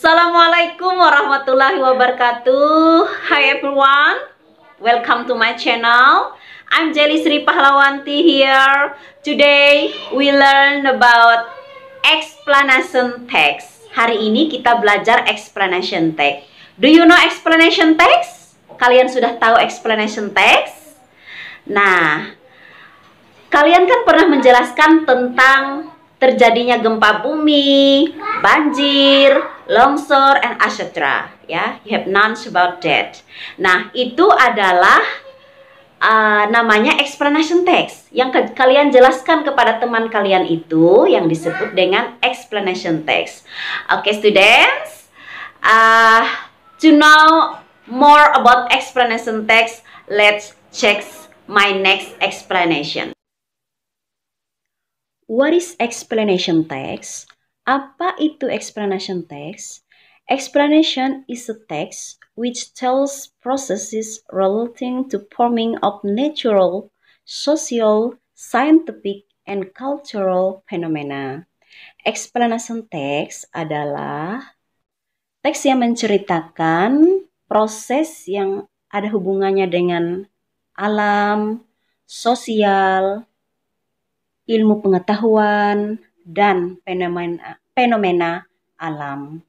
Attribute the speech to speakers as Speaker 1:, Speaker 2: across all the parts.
Speaker 1: Assalamualaikum warahmatullahi wabarakatuh. Hi everyone, welcome to my channel. I'm Jelly Sri Pahlawanti here. Today we learn about explanation text. Hari ini kita belajar explanation text. Do you know explanation text? Kalian sudah tahu explanation text? Nah, kalian kan pernah menjelaskan tentang terjadinya gempa bumi, banjir, longsor, and etc. Ya, you have knowledge about that. Nah, itu adalah namanya explanation text. Yang kalian jelaskan kepada teman kalian itu yang disebut dengan explanation text. Oke, students, to know more about explanation text, let's check my next explanation. What is explanation text? Apa itu explanation text? Explanation is a text which tells processes relating to forming of natural, social, scientific, and cultural phenomena. Explanation text adalah teks yang menceritakan proses yang ada hubungannya dengan alam, sosial, ilmu pengetahuan, dan fenomena alam.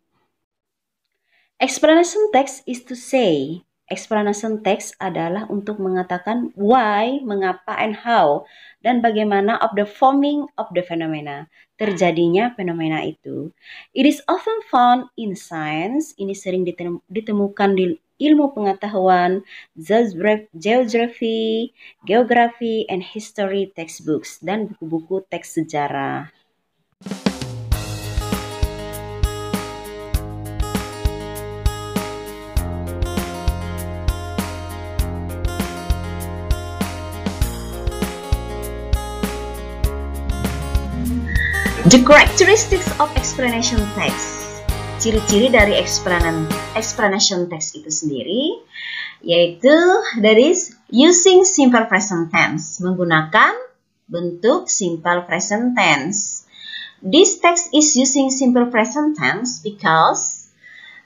Speaker 1: Explanation text is to say. Explanation text adalah untuk mengatakan why, mengapa, and how, dan bagaimana of the forming of the phenomena, terjadinya fenomena itu. It is often found in science. Ini sering ditemukan di ilmu pengetahuan, geography, and history textbooks, dan buku-buku teks sejarah. The characteristics of explanation text. Ciri-ciri dari explanation text itu sendiri, yaitu that is using simple present tense, menggunakan bentuk simple present tense. This text is using simple present tense because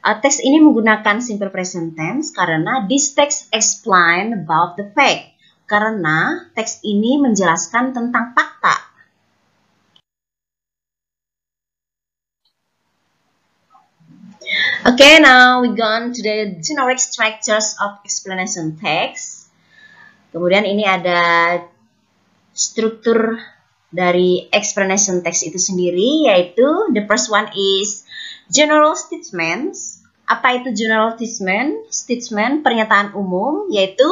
Speaker 1: teks ini menggunakan simple present tense karena this text explain about the fact. Karena teks ini menjelaskan tentang fakta. Okay, now we go on to the generic structures of explanation text. Kemudian ini ada struktur dari explanation text itu sendiri, yaitu the first one is general statements. Apa itu general statement? Statement pernyataan umum, yaitu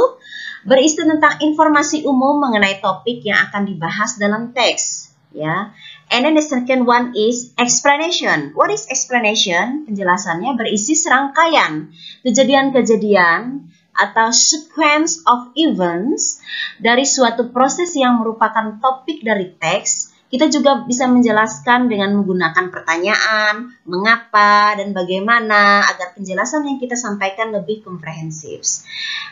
Speaker 1: berisi tentang informasi umum mengenai topik yang akan dibahas dalam teks. Ya, and then the second one is explanation. What is explanation? Penjelasannya berisi serangkaian kejadian-kejadian atau sequence of events dari suatu proses yang merupakan topik dari teks. Kita juga bisa menjelaskan dengan menggunakan pertanyaan, mengapa, dan bagaimana agar penjelasan yang kita sampaikan lebih komprehensif.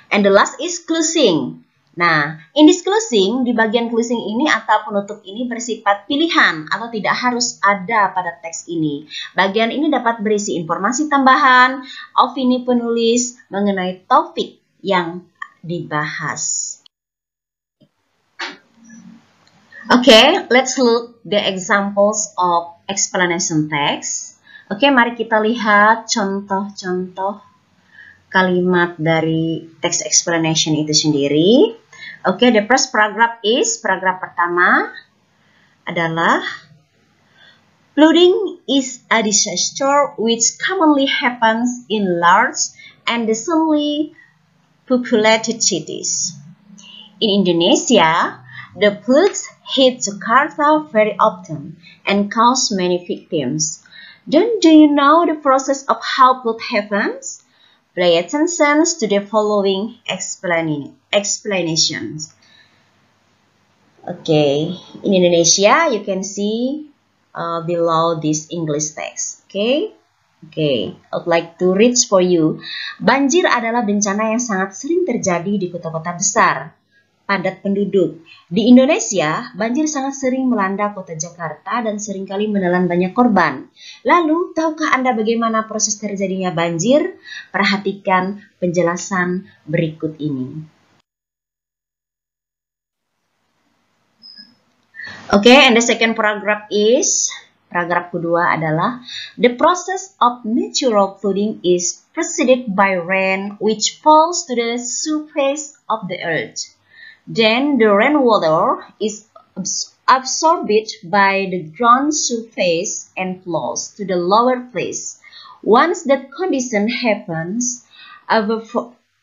Speaker 1: And the last is closing. Nah, in this closing, di bagian closing ini atau penutup ini bersifat pilihan atau tidak harus ada pada teks ini. Bagian ini dapat berisi informasi tambahan, opini penulis mengenai topik yang dibahas. Okay, let's look the examples of explanation text. Okay, mari kita lihat contoh-contoh kalimat dari text explanation itu sendiri. Okay, the first paragraph is, paragraf pertama adalah flooding is a disaster which commonly happens in large and densely populated cities. In Indonesia, the floods hit Jakarta very often and cause many victims. Then, do you know the process of how flood happens? Pay attention to the following explanations. Okay, in Indonesia, you can see below this English text. Okay, I would like to read for you. Banjir adalah bencana yang sangat sering terjadi di kota-kota besar. padat penduduk. Di Indonesia, banjir sangat sering melanda kota Jakarta dan seringkali menelan banyak korban. Lalu, tahukah Anda bagaimana proses terjadinya banjir? Perhatikan penjelasan berikut ini. Okay, and the second paragraph is, paragraf kedua adalah, the process of natural flooding is preceded by rain which falls to the surface of the earth. Then the rainwater is absorbed by the ground surface and flows to the lower place. Once that condition happens,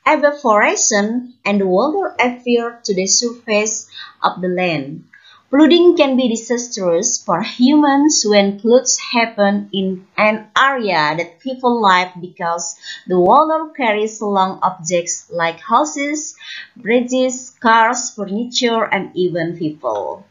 Speaker 1: evaporation and water appear to the surface of the land. Flooding can be disastrous for humans when floods happen in an area that people live because the water carries along objects like houses, bridges, cars, furniture, and even people.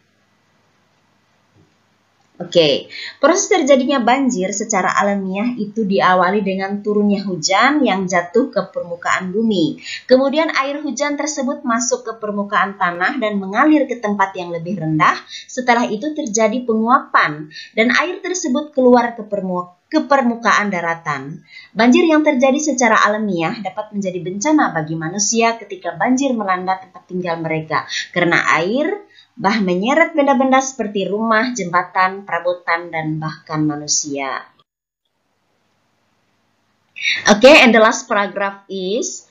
Speaker 1: Oke, proses terjadinya banjir secara alamiah itu diawali dengan turunnya hujan yang jatuh ke permukaan bumi. Kemudian air hujan tersebut masuk ke permukaan tanah dan mengalir ke tempat yang lebih rendah. Setelah itu terjadi penguapan dan air tersebut keluar ke permukaan daratan. Banjir yang terjadi secara alamiah dapat menjadi bencana bagi manusia ketika banjir melanda tempat tinggal mereka karena air menyeret benda-benda seperti rumah, jembatan, perabotan, dan bahkan manusia. Okay, and the last paragraph is,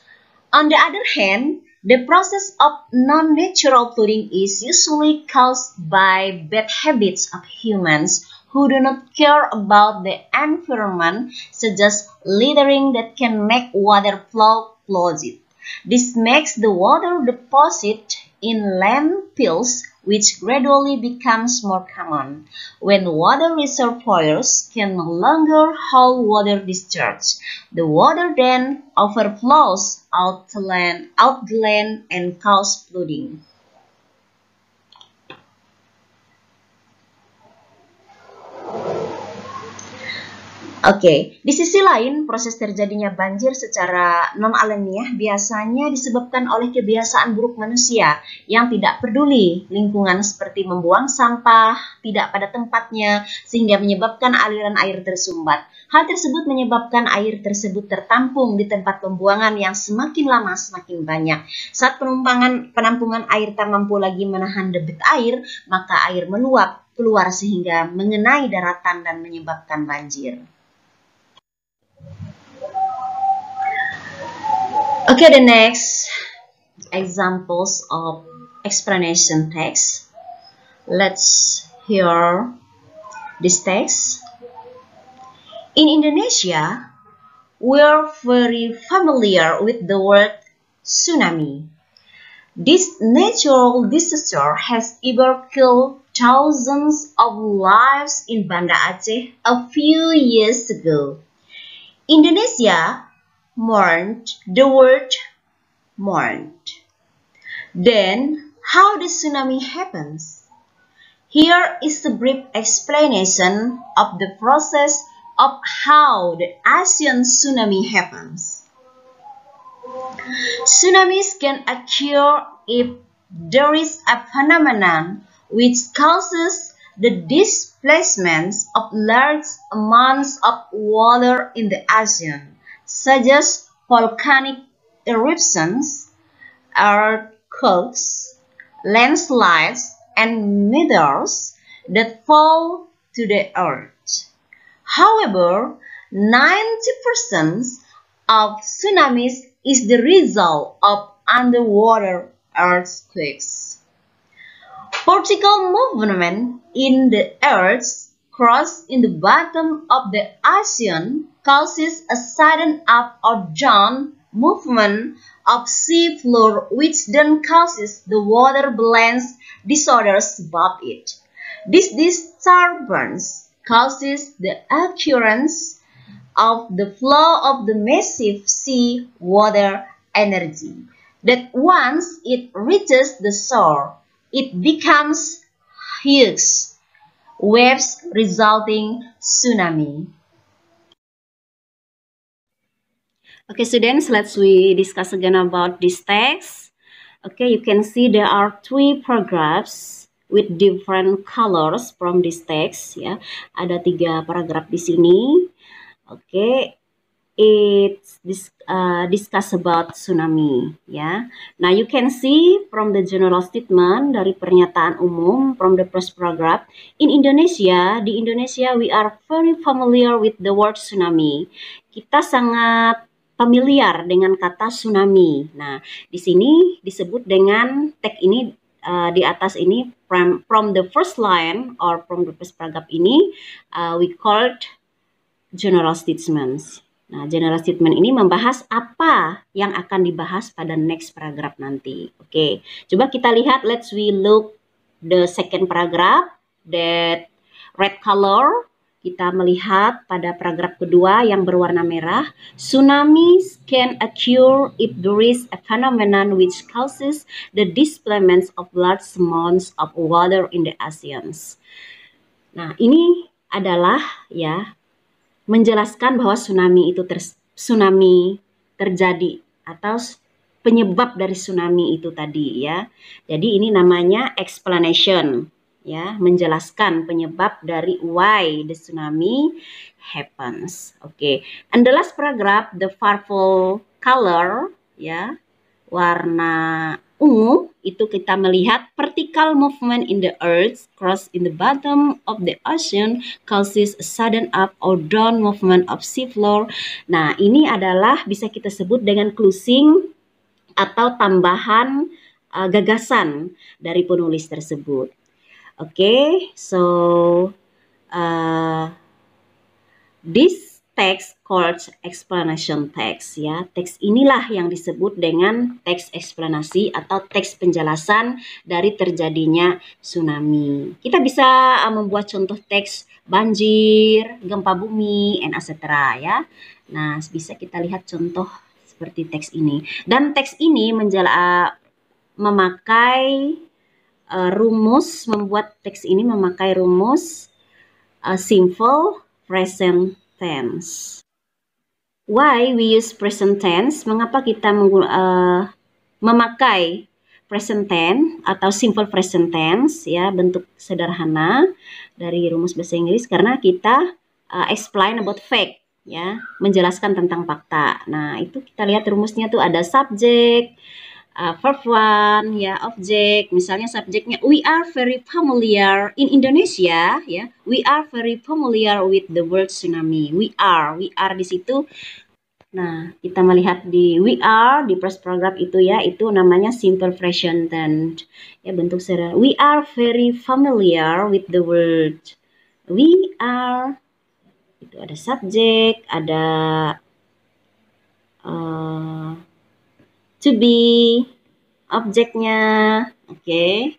Speaker 1: on the other hand, the process of non-natural flooding is usually caused by bad habits of humans who do not care about the environment, such as littering that can make water flow closet. This makes the water deposit in landfills, which gradually becomes more common. When water reservoirs can no longer hold water discharge, the water then overflows out the land and cause flooding. Oke, di sisi lain, proses terjadinya banjir secara non-alamiah biasanya disebabkan oleh kebiasaan buruk manusia yang tidak peduli lingkungan seperti membuang sampah tidak pada tempatnya sehingga menyebabkan aliran air tersumbat. Hal tersebut menyebabkan air tersebut tertampung di tempat pembuangan yang semakin lama semakin banyak. Saat penampungan air tak mampu lagi menahan debit air, maka air meluap keluar sehingga mengenai daratan dan menyebabkan banjir. Okay, the next examples of explanation text. Let's hear this text. In Indonesia, we're very familiar with the word tsunami. This natural disaster has ever killed thousands of lives in Banda Aceh a few years ago. Indonesia mourned the word mourned. Then, how the tsunami happens? Here is a brief explanation of the process of how the Asian tsunami happens. Tsunamis can occur if there is a phenomenon which causes the displacement of large amounts of water in the ocean, such as volcanic eruptions, earthquakes, landslides, and meteors that fall to the earth. However, 90% of tsunamis is the result of underwater earthquakes. Vertical movement in the earth's crust in the bottom of the ocean causes a sudden up or down movement of sea floor, which then causes the water balance disorders above it. This disturbance causes the occurrence of the flow of the massive sea water energy, that once it reaches the shore, it becomes huge waves resulting tsunami. Okay, students, we discuss again about this text. Okay, you can see there are 3 paragraphs with different colors from this text ya. Ada 3 paragraf di sini. Okay, it's discuss about tsunami ya. Now you can see from the general statement dari pernyataan umum from the first paragraph. In Indonesia, di Indonesia we are very familiar with the word tsunami. Kita sangat familiar dengan kata tsunami. Nah, di sini disebut dengan tag ini di atas ini from the first line or from the first paragraph ini we called general statements. Nah, general statement ini membahas apa yang akan dibahas pada next paragraph nanti. Oke, coba kita lihat. Let's we look the second paragraph, that red color. Kita melihat pada paragraf kedua yang berwarna merah. Tsunamis can occur if there is a phenomenon which causes the displacement of large amounts of water in the oceans. Nah, ini adalah ya menjelaskan bahwa tsunami terjadi atau penyebab dari tsunami itu tadi ya. Jadi ini namanya explanation ya, menjelaskan penyebab dari why the tsunami happens. Oke. And the last paragraph, the purple color ya, warna ungu, itu kita melihat vertical movement in the earth cross in the bottom of the ocean causes a sudden up or down movement of seafloor. Nah, ini adalah bisa kita sebut dengan closing atau tambahan gagasan dari penulis tersebut. Okay, so this text called explanation text ya. Teks inilah yang disebut dengan teks eksplanasi atau teks penjelasan dari terjadinya tsunami. Kita bisa membuat contoh teks banjir, gempa bumi, and etc. ya. Nah, bisa kita lihat contoh seperti teks ini. Dan teks ini memakai rumus, membuat teks ini memakai rumus simple present tense. Why we use present tense? Mengapa kita memakai present tense atau simple present tense ya, bentuk sederhana dari rumus bahasa Inggris? Karena kita explain about fact ya, menjelaskan tentang fakta. Nah, itu kita lihat rumusnya tuh ada subject, verb one ya, object. Misalnya subjeknya we are very familiar in Indonesia ya. We are very familiar with the word tsunami. We are di situ. Nah, kita melihat di we are di first paragraph itu ya, itu namanya simple present tense. Ya, bentuk sederhana. We are very familiar with the word. We are, itu ada subjek, ada to be, objeknya. Oke.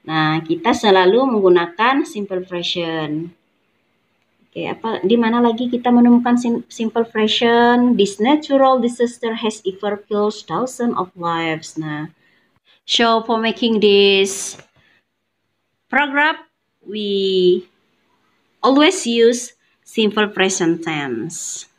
Speaker 1: Nah, kita selalu menggunakan simple present. Oke, di mana lagi kita menemukan simple present? This natural disaster has ever killed thousands of lives. Nah, so for making this paragraph, we always use simple present tense.